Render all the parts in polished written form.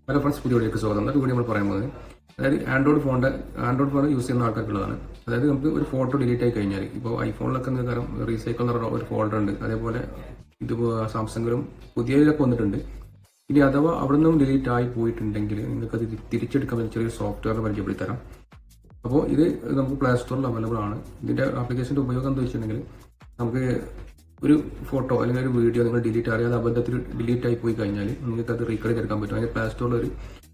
Hello friends, പുതിയ വീഡിയോക്ക് സ്വാഗതം. ഇന്നത്തെ വീഡിയോ നമ്മൾ പറയാൻ പോകുന്നത് അതായത് ആൻഡ്രോയിഡ് ഫോൺ യൂസ് ചെയ്യുന്ന ആൾക്കാർക്കുള്ളതാണ്. അതായത് നമുക്ക് ഒരു ഫോട്ടോ ഡിലീറ്റ് ആയി കഴിഞ്ഞാൽ ഇപ്പോൾ ഐഫോണിലൊക്കെ കാരണം റീസൈക്കിൾ എന്ന് പറഞ്ഞ ഒരു ഫോൾഡർ ഉണ്ട്. അതേപോലെ ഇത് സാംസങ്ങിലും പുതിയതിലൊക്കെ വന്നിട്ടുണ്ട്. ഇനി അഥവാ അവിടെ നിന്നും ഡിലീറ്റ് ആയി പോയിട്ടുണ്ടെങ്കിൽ നിങ്ങൾക്ക് അത് തിരിച്ചെടുക്കാൻ പറ്റുന്ന ചെറിയ സോഫ്റ്റ്വെയർ പരിചയപ്പെടുത്തി തരാം. അപ്പോൾ ഇത് നമുക്ക് പ്ലേ സ്റ്റോറിൽ അവൈലബിൾ ആണ്. ഇതിന്റെ ആപ്ലിക്കേഷന്റെ ഉപയോഗം എന്താ വെച്ചിട്ടുണ്ടെങ്കിൽ നമുക്ക് ഒരു ഫോട്ടോ അല്ലെങ്കിൽ ഒരു വീഡിയോ നിങ്ങൾ ഡിലീറ്റ് അറിയാതെ അബദ്ധത്തിൽ ഡിലീറ്റ് ആയി പോയി കഴിഞ്ഞാൽ നിങ്ങൾക്ക് അത് റീകോൾ ചെയ്തെടുക്കാൻ പറ്റും. അതിന് പ്ലേ സ്റ്റോറിൽ ഒരു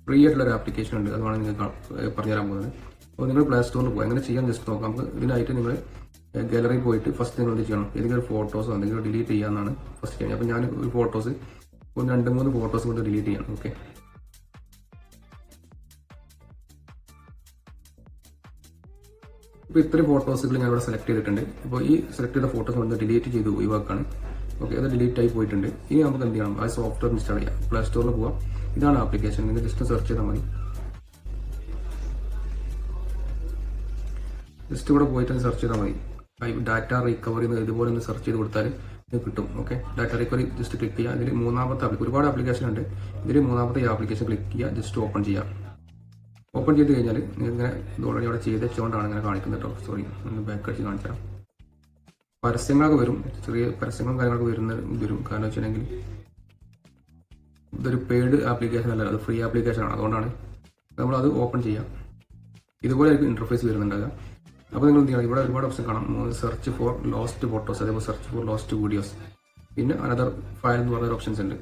ഫ്രീ ആയിട്ടുള്ള ഒരു ആപ്ലിക്കേഷൻ ഉണ്ട്. അതാണ് നിങ്ങൾക്ക് പറഞ്ഞുതരാൻ പോകുന്നത്. അപ്പോൾ നിങ്ങൾ പ്ലേ സ്റ്റോറിൽ പോകുക, എങ്ങനെ ചെയ്യാൻ ജസ്റ്റ് നോക്കാം. നമുക്ക് ഇതിനായിട്ട് നിങ്ങൾ ഗാലറി പോയിട്ട് ഫസ്റ്റ് നിങ്ങൾ എന്ത് ചെയ്യണം, ഏതെങ്കിലും ഒരു ഫോട്ടോസോ എന്തെങ്കിലും ഡിലീറ്റ് ചെയ്യാമെന്നാണ് ഫസ്റ്റ് ചെയ്യുന്നത്. അപ്പോൾ ഞാൻ ഒരു ഫോട്ടോസ് ഒരു 2-3 ഫോട്ടോസ് കൊണ്ട് ഡിലീറ്റ് ചെയ്യണം. ഓക്കെ, ഇപ്പോൾ ഇത്രയും ഫോട്ടോസുകൾ ഞാൻ ഇവിടെ സെലക്ട് ചെയ്തിട്ടുണ്ട്. ഇപ്പോൾ ഈ സെലക്ട് ചെയ്ത ഫോട്ടോസ് കൊണ്ട് ഡിലീറ്റ് ചെയ്ത് ഒഴിവാക്കാണ്. ഓക്കെ, അത് ഡിലീറ്റ് ആയി പോയിട്ടുണ്ട്. ഇനി നമുക്ക് എന്ത് ചെയ്യണം, ആ സോഫ്റ്റ്വെയർ ഇൻസ്റ്റാൾ ചെയ്യാം. പ്ലേ സ്റ്റോറിൽ പോകാം. ഇതാണ് ആപ്ലിക്കേഷൻ. നിങ്ങൾ ജസ്റ്റ് സെർച്ച് ചെയ്താൽ മതി. ജസ്റ്റ് ഇവിടെ പോയിട്ട് സെർച്ച് ചെയ്താൽ മതി. ഡാറ്റ റിക്കവറി ഇതുപോലെ ഒന്ന് സെർച്ച് ചെയ്ത് കൊടുത്താൽ ഇത് കിട്ടും. Okay, data recovery just click ചെയ്യുക. ഇതിൽ മൂന്നാമത്തെ ഒരുപാട് ആപ്ലിക്കേഷൻ ഉണ്ട്. ഇതിൽ മൂന്നാമത്തെ ഈ ആപ്ലിക്കേഷൻ ക്ലിക്ക് ചെയ്യുക. ജസ്റ്റ് ഓപ്പൺ ചെയ്യാം. ഓപ്പൺ ചെയ്ത് കഴിഞ്ഞാൽ നിങ്ങൾ ഇങ്ങനെ ഇത് ഓൾറെഡി അവിടെ ചെയ്ത് വെച്ചുകൊണ്ടാണ് ഇങ്ങനെ കാണിക്കുന്നത് കേട്ടോ. സോറി, ഒന്ന് ബാക്ക് അടിച്ച് കാണിച്ചാൽ പരസ്യങ്ങളൊക്കെ വരും. ചെറിയ പരസ്യങ്ങളും കാര്യങ്ങളൊക്കെ വരും. കാരണം വെച്ചിട്ടുണ്ടെങ്കിൽ ഇതൊരു പെയ്ഡ് ആപ്ലിക്കേഷൻ അല്ല, അത് ഫ്രീ ആപ്ലിക്കേഷൻ ആണ്. അതുകൊണ്ടാണ് നമ്മളത് ഓപ്പൺ ചെയ്യാം. ഇതുപോലെ ആയിരിക്കും ഇന്റർഫേസ് വരുന്നുണ്ടാകുക. അപ്പോൾ നിങ്ങൾ എന്ത് ചെയ്യണം, ഇവിടെ ഒരുപാട് ഓപ്ഷൻ കാണാം. സെർച്ച് ഫോർ ലോസ്റ്റ് ഫോട്ടോസ്, അതേപോലെ സെർച്ച് ഫോർ ലോസ്റ്റ് വീഡിയോസ്, പിന്നെ അനദർ ഫയൽ എന്ന് പറഞ്ഞ ഓപ്ഷൻസ് ഉണ്ട്.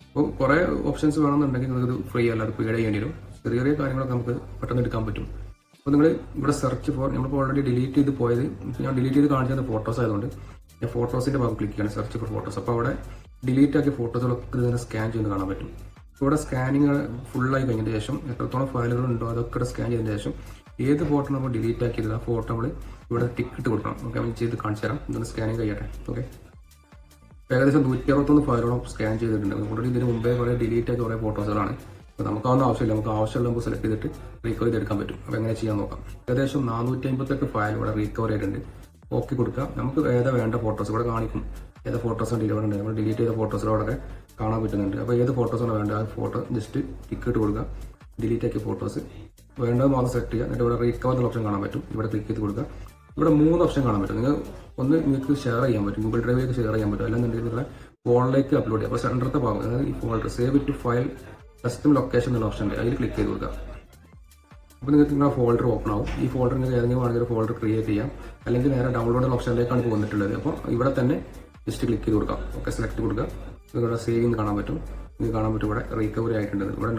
അപ്പോൾ കുറേ ഓപ്ഷൻസ് വേണമെന്നുണ്ടെങ്കിൽ നിങ്ങൾക്ക് ഫ്രീ അല്ല, അത് പെയ്ഡ് ചെയ്യേണ്ടി വരും. ചെറിയ ചെറിയ കാര്യങ്ങളൊക്കെ നമുക്ക് പെട്ടെന്ന് എടുക്കാൻ പറ്റും. അപ്പോൾ നിങ്ങൾ ഇവിടെ സെർച്ച് ഫോർ, നമ്മളിപ്പോൾ ഓൾറെഡി ഡിലീറ്റ് ചെയ്ത് പോയത്, ഞാൻ ഡിലീറ്റ് ചെയ്ത് കാണിച്ചത് ഫോട്ടോസ് ആയതുകൊണ്ട് ഞാൻ ഫോട്ടോസിന്റെ ഭാഗം ക്ലിക്ക് ചെയ്യണം, സെർച്ച് ഫോർ ഫോട്ടോസ്. അപ്പോൾ അവിടെ ഡിലീറ്റ് ആക്കിയ ഫോട്ടോസുകളൊക്കെ ഇതിനെ സ്കാൻ ചെയ്ത് കാണാൻ പറ്റും. ഇവിടെ സ്കാനിങ് ഫുള്ളായി കഴിഞ്ഞതിന് ശേഷം എത്രത്തോളം ഫയലുകൾ ഉണ്ടോ അതൊക്കെ ഇവിടെ സ്കാൻ ചെയ്തതിന് ശേഷം ഏത് ഫോട്ടോ നമ്മൾ ഡിലീറ്റ് ആക്കിയത് ആ ഫോട്ടോ നമ്മൾ ഇവിടെ ടിക്ക് ഇട്ട് കൊടുക്കണം. ഓക്കെ, നമ്മൾ ചെയ്ത് കാണിച്ചു തരാം. ഇതൊന്ന് സ്കാനിങ് കഴിയട്ടെ. ഓക്കെ, ഏകദേശം 161 ഫയലോളം സ്കാൻ ചെയ്തിട്ടുണ്ട്. ഓൾറെഡി ഇതിന് മുമ്പേ കുറേ ഡിലീറ്റ് ആക്കിയ കുറേ ഫോട്ടോസുകളാണ്. അപ്പോൾ നമുക്കാവുന്ന ആവശ്യമില്ല, നമുക്ക് ആവശ്യമുള്ള നമുക്ക് സെലക്ട് ചെയ്തിട്ട് റീകവർ ചെയ്തെടുക്കാൻ പറ്റും. അപ്പോൾ എങ്ങനെ ചെയ്യാൻ നോക്കാം. ഏകദേശം 458 ഫയൽ ഇവിടെ റീകവർ ചെയ്തിട്ടുണ്ട്. ഓക്കെ കൊടുക്കുക. നമുക്ക് ഏതാ വേണ്ട ഫോട്ടോസ് ഇവിടെ കാണിക്കും. ഏത് ഫോട്ടോസും ഡിലീറ്റ് ഉണ്ട്, നമ്മൾ ഡിലീറ്റ് ചെയ്ത ഫോട്ടോസിലൂടെ കാണാൻ പറ്റുന്നുണ്ട്. അപ്പോൾ ഏത് ഫോട്ടോസാണ് വേണ്ടത് ആ ഫോട്ടോ ജസ്റ്റ് ടിക്ക് ഇട്ട് കൊടുക്കുക. ഡിലീറ്റ് ആക്കിയ ഫോട്ടോസ് വേണ്ടത് മാത്രം സെലക്ട് ചെയ്യുക. എന്നിട്ട് ഇവിടെ റീകവർ എന്നുള്ള ഓപ്ഷൻ കാണാൻ പറ്റും. ഇവിടെ ക്ലിക്ക് ചെയ്ത് കൊടുക്കുക. ഇവിടെ 3 ഓപ്ഷൻ കാണാൻ പറ്റും. നിങ്ങൾക്ക് ഷെയർ ചെയ്യാൻ പറ്റും, ഗൂഗിൾ ഡ്രൈവിലേക്ക് ഷെയർ ചെയ്യാൻ പറ്റും, അല്ലെന്നുണ്ടെങ്കിൽ നിങ്ങളുടെ ഫോണിലേക്ക് അപ്ലോഡ് ചെയ്യാം. അപ്പോൾ സെൻറ്ററത്തെ ഭാഗം, അതായത് ഈ folder save it file custom location എന്നുള്ള ഓപ്ഷൻ ഉണ്ട്, അതിൽ ക്ലിക്ക് ചെയ്ത് കൊടുക്കുക. അപ്പോൾ നിങ്ങൾക്ക് നിങ്ങളുടെ ഫോൾഡർ ഓപ്പൺ ആവും. ഈ ഫോൾഡർ നിങ്ങൾക്ക് ഏതെങ്കിലും വേണമെങ്കിൽ ഫോൾഡർ ക്രിയേറ്റ് ചെയ്യാം, അല്ലെങ്കിൽ നേരെ ഡൗൺലോഡ് എന്ന ഓപ്ഷനിലേക്കാണ് വന്നിട്ടുള്ളത്. അപ്പോൾ ഇവിടെ തന്നെ ജസ്റ്റ് ക്ലിക്ക് ചെയ്ത് കൊടുക്കാം. ഓക്കെ, സെലക്ട് കൊടുക്കുക. നിങ്ങളുടെ സേവിങ് കാണാൻ പറ്റും. നിങ്ങൾക്ക് കാണാൻ പറ്റും ഇവിടെ റീകവറി ആയിട്ടുണ്ട്. ഇവിടെ